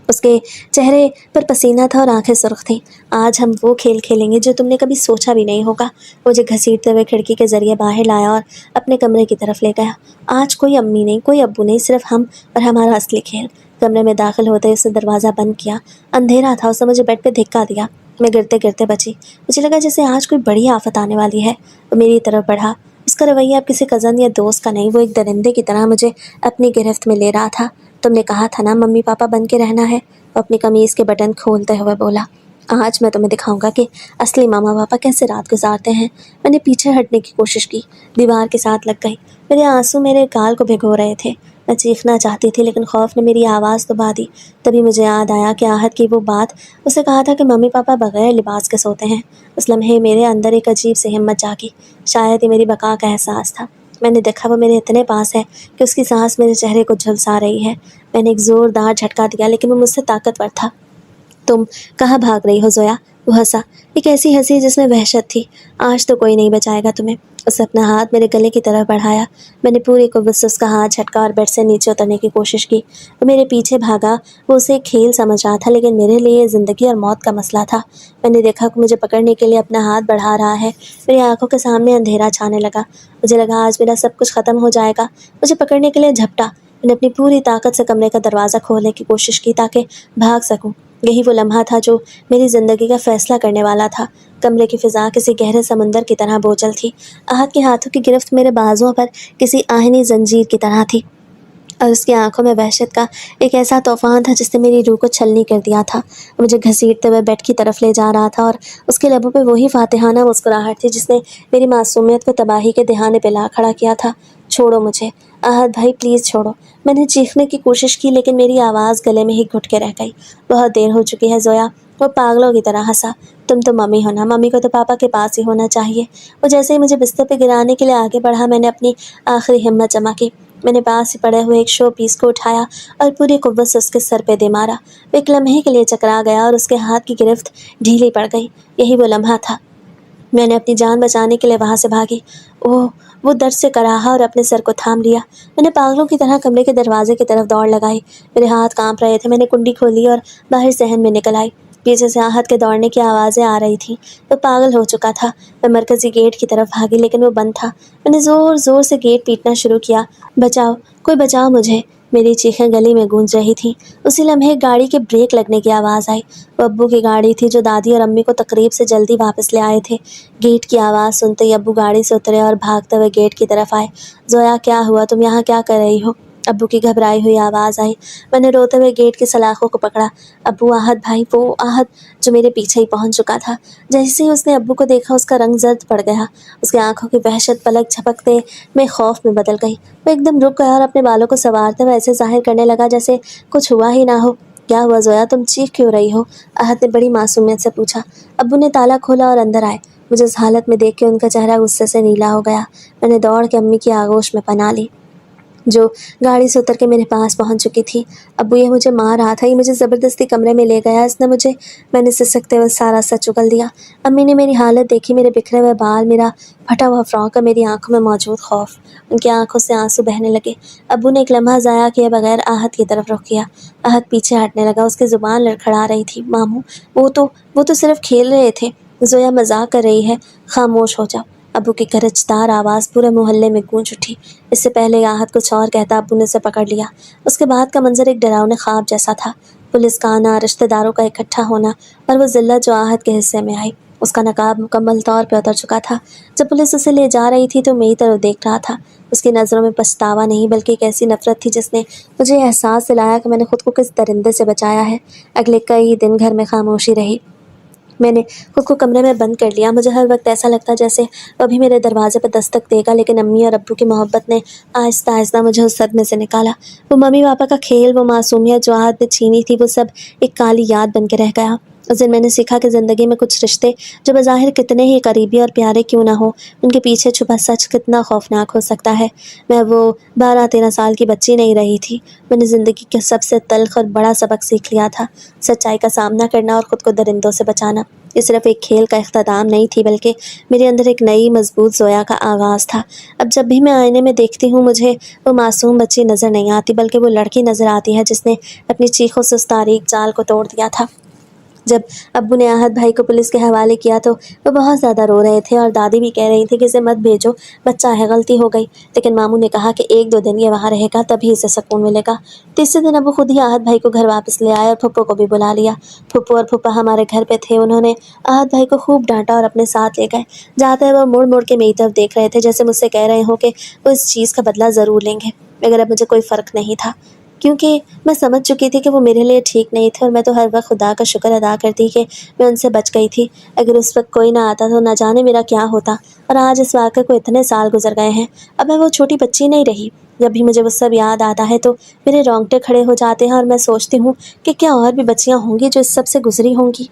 उसके चेहरे पर पसीना था और आंखें सुर्ख थीं। आज हम वो खेल खेलेंगे जो तुमने कभी सोचा भी नहीं होगा। मुझे घसीटते हुए खिड़की के ज़रिए बाहर लाया और अपने कमरे की तरफ ले गया। आज कोई अम्मी नहीं, कोई अब्बू नहीं, सिर्फ हम और हमारा असली खेल। कमरे में दाखिल होते ही उसने दरवाज़ा बंद किया। अंधेरा था। उसने मुझे बेड पर धिक्का दिया। मैं गिरते गिरते बची। मुझे लगा जैसे आज कोई बड़ी आफत आने वाली है। वो मेरी तरफ बढ़ा। उसका रवैया अब किसी कज़न या दोस्त का नहीं, वो एक दरिंदे की तरह मुझे अपनी गिरफ्त में ले रहा था। तुमने कहा था ना मम्मी पापा बन के रहना है। वो अपनी कमीज़ के बटन खोलते हुए बोला। आज मैं तुम्हें दिखाऊंगा कि असली मामा पापा कैसे रात गुजारते हैं। मैंने पीछे हटने की कोशिश की। दीवार के साथ लग गई। मेरे आंसू मेरे गाल को भिगो रहे थे। मैं चीखना चाहती थी, लेकिन खौफ ने मेरी आवाज़ दबा दी। तभी मुझे याद आया कि आहत की वो बात। उसे कहा था कि मम्मी पापा बगैर लिबास के सोते हैं। उस लम्हे मेरे अंदर एक अजीब सी हिम्मत जागी। शायद ये मेरी बका का एहसास था। मैंने देखा वो मेरे इतने पास है कि उसकी सांस मेरे चेहरे को झुलसा रही है। मैंने एक ज़ोरदार झटका दिया, लेकिन वो मुझसे ताकतवर था। तुम कहाँ भाग रही हो ज़ोया? वो हंसा, एक ऐसी हंसी जिसमें वहशत थी। आज तो कोई नहीं बचाएगा तुम्हें। उसने अपना हाथ मेरे गले की तरफ बढ़ाया। मैंने पूरी कुव्वत से उसका हाथ झटका और बेड से नीचे उतरने की कोशिश की। वो मेरे पीछे भागा। वो उसे एक खेल समझ रहा था, लेकिन मेरे लिए ज़िंदगी और मौत का मसला था। मैंने देखा कि मुझे पकड़ने के लिए अपना हाथ बढ़ा रहा है। मेरी आंखों के सामने अंधेरा छाने लगा। मुझे लगा आज मेरा सब कुछ ख़त्म हो जाएगा। मुझे पकड़ने के लिए झपटा। मैंने अपनी पूरी ताकत से कमरे का दरवाज़ा खोलने की कोशिश की ताकि भाग सकूं। यही वो लम्हा था जो मेरी ज़िंदगी का फ़ैसला करने वाला था। कमरे की फ़िज़ा किसी गहरे समुंदर की तरह बोझल थी। आहत के हाथों की गिरफ्त मेरे बाजुओं पर किसी आहनी जंजीर की तरह थी, और उसकी आंखों में वहशत का एक ऐसा तूफान था जिसने मेरी रूह को छलनी कर दिया था। मुझे घसीटते हुए बेड की तरफ ले जा रहा था, और उसके लबों पे वही फातिहाना मुस्कुराहट थी जिसने मेरी मासूमियत को तबाही के दहाने पे ला खड़ा किया था। छोड़ो मुझे आहत भाई, प्लीज़ छोड़ो। मैंने चीखने की कोशिश की, लेकिन मेरी आवाज़ गले में ही घुट के रह गई। बहुत देर हो चुकी है ज़ोया। वो पागलों की तरह हंसा। तुम तो मम्मी हो ना, मम्मी को तो पापा के पास ही होना चाहिए। वो जैसे ही मुझे बिस्तर पे गिराने के लिए आगे बढ़ा, मैंने अपनी आखिरी हिम्मत जमा की। मैंने पास ही पड़े हुए एक शो पीस को उठाया और पूरी कुव्वत से उसके सर पे दे मारा। वो एक लम्हे के लिए चकरा गया और उसके हाथ की गिरफ्त ढीली पड़ गई। यही वो लम्हा था। मैंने अपनी जान बचाने के लिए वहाँ से भागी। ओह! वो दर्द से कराहा और अपने सर को थाम लिया। मैंने पागलों की तरह कमरे के दरवाजे की तरफ दौड़ लगाई। मेरे हाथ कांप रहे थे। मैंने कुंडी खोली और बाहर सहन में निकल आई। पीछे से आहत के दौड़ने की आवाज़ें आ रही थीं। वो पागल हो चुका था। मैं मरकज़ी गेट की तरफ भागी, लेकिन वो बंद था। मैंने ज़ोर ज़ोर से गेट पीटना शुरू किया। बचाओ, कोई बचाओ मुझे। मेरी चीखें गली में गूंज रही थीं। उसी लम्हे गाड़ी के ब्रेक लगने की आवाज़ आई। वो अब्बू की गाड़ी थी जो दादी और अम्मी को तकरीब से जल्दी वापस ले आए थे। गेट की आवाज़ सुनते ही अब्बू गाड़ी से उतरे और भागते हुए गेट की तरफ आए। जोया, क्या हुआ? तुम यहाँ क्या कर रही हो? अब्बू की घबराई हुई आवाज़ आई। मैंने रोते हुए गेट की सलाखों को पकड़ा। अब्बू, आहत भाई, वो आहत जो मेरे पीछे ही पहुंच चुका था। जैसे ही उसने अब्बू को देखा उसका रंग जर्द पड़ गया। उसकी आंखों की वहशत पलक झपकते में खौफ में बदल गई। वो एकदम रुक गया और अपने बालों को संवारते हुए ऐसे जाहिर करने लगा जैसे कुछ हुआ ही ना हो। क्या हुआ जोया, तुम चीख क्यों रही हो? आहत ने बड़ी मासूमियत से पूछा। अब्बू ने ताला खोला और अंदर आए। मुझे इस हालत में देख के उनका चेहरा गुस्से से नीला हो गया। मैंने दौड़ के अम्मी की आगोश में पनाह ली जो गाड़ी से उतर के मेरे पास पहुंच चुकी थी। अब्बू, ये मुझे मार रहा था, ये मुझे ज़बरदस्ती कमरे में ले गया, इसने मुझे। मैंने सिसकते हुए सारा सच उगल दिया। अम्मी ने मेरी हालत देखी, मेरे बिखरे हुए बाल, मेरा फटा हुआ फ्रॉक और मेरी आंखों में मौजूद खौफ। उनकी आंखों से आंसू बहने लगे। अब्बू ने एक लम्हा ज़ाया किए बगैर आहत की तरफ रुख किया। आहत पीछे हटने लगा, उसकी ज़ुबान लड़खड़ा रही थी। मामू, वो तो सिर्फ खेल रहे थे। जोया मजाक कर रही है, खामोश हो जाओ। अब्बू की गरजदार आवाज़ पूरे मोहल्ले में गूंज उठी। इससे पहले आहत कुछ और कहता अब्बू ने उसे पकड़ लिया। उसके बाद का मंजर एक डरावने ख्वाब जैसा था। पुलिस का आना, रिश्तेदारों का इकट्ठा होना और वो जिल्लत जो आहत के हिस्से में आई। उसका नकाब मुकम्मल तौर पे उतर चुका था। जब पुलिस उसे ले जा रही थी तो मेरी तरफ देख रहा था। उसकी नज़रों में पछतावा नहीं बल्कि एक ऐसी नफरत थी जिसने मुझे एहसास दिलाया कि मैंने खुद को किस दरिंदे से बचाया है। अगले कई दिन घर में खामोशी रही। मैंने खुद को कमरे में बंद कर लिया। मुझे हर वक्त ऐसा लगता जैसे वो अभी मेरे दरवाजे पर दस्तक देगा, लेकिन अम्मी और अब्बू की मोहब्बत ने आहिस्ता आहिस्ता मुझे उस सदमे से निकाला। वो मम्मी पापा का खेल, वो मासूमियत जो आहत ने छीनी थी, वो सब एक काली याद बन के रह गया। उस दिन मैंने सीखा कि ज़िंदगी में कुछ रिश्ते जो बज़ाहिर कितने ही करीबी और प्यारे क्यों ना हो, उनके पीछे छुपा सच कितना खौफनाक हो सकता है। मैं वो 12-13 साल की बच्ची नहीं रही थी। मैंने ज़िंदगी के सबसे तल्ख और बड़ा सबक सीख लिया था, सच्चाई का सामना करना और ख़ुद को दरिंदों से बचाना। ये सिर्फ एक खेल का इख्तिताम नहीं थी बल्कि मेरे अंदर एक नई मजबूत जोया का आगाज़ था। अब जब भी मैं आईने में देखती हूँ मुझे वो मासूम बच्ची नज़र नहीं आती बल्कि वो लड़की नज़र आती है जिसने अपनी चीखों से उस तारीक जाल को तोड़ दिया था। जब अब्बू ने आहत भाई को पुलिस के हवाले किया तो वो बहुत ज़्यादा रो रहे थे और दादी भी कह रही थी कि इसे मत भेजो, बच्चा है, गलती हो गई। लेकिन मामू ने कहा कि 1-2 दिन ये वहाँ रहेगा तभी इसे सुकून मिलेगा। तीसरे दिन अब्बू खुद ही आहत भाई को घर वापस ले आए और फुप्पो को भी बुला लिया। फुप्पो और फुप्पा हमारे घर पे थे। उन्होंने आहत भाई को खूब डांटा और अपने साथ ले गए। जाते हुए वो मुड़ मुड़ के मेरी तरफ देख रहे थे जैसे मुझसे कह रहे हों कि वो इस चीज़ का बदला ज़रूर लेंगे, मगर अब मुझे कोई फ़र्क नहीं था क्योंकि मैं समझ चुकी थी कि वो मेरे लिए ठीक नहीं थे और मैं तो हर वक्त खुदा का शुक्र अदा करती कि मैं उनसे बच गई थी। अगर उस वक्त कोई ना आता तो ना जाने मेरा क्या होता। और आज इस वाक़े को इतने साल गुजर गए हैं, अब मैं वो छोटी बच्ची नहीं रही। जब भी मुझे वो सब याद आता है तो मेरे रोंगटे खड़े हो जाते हैं और मैं सोचती हूँ कि क्या और भी बच्चियाँ होंगी जो इस सब से गुजरी होंगी।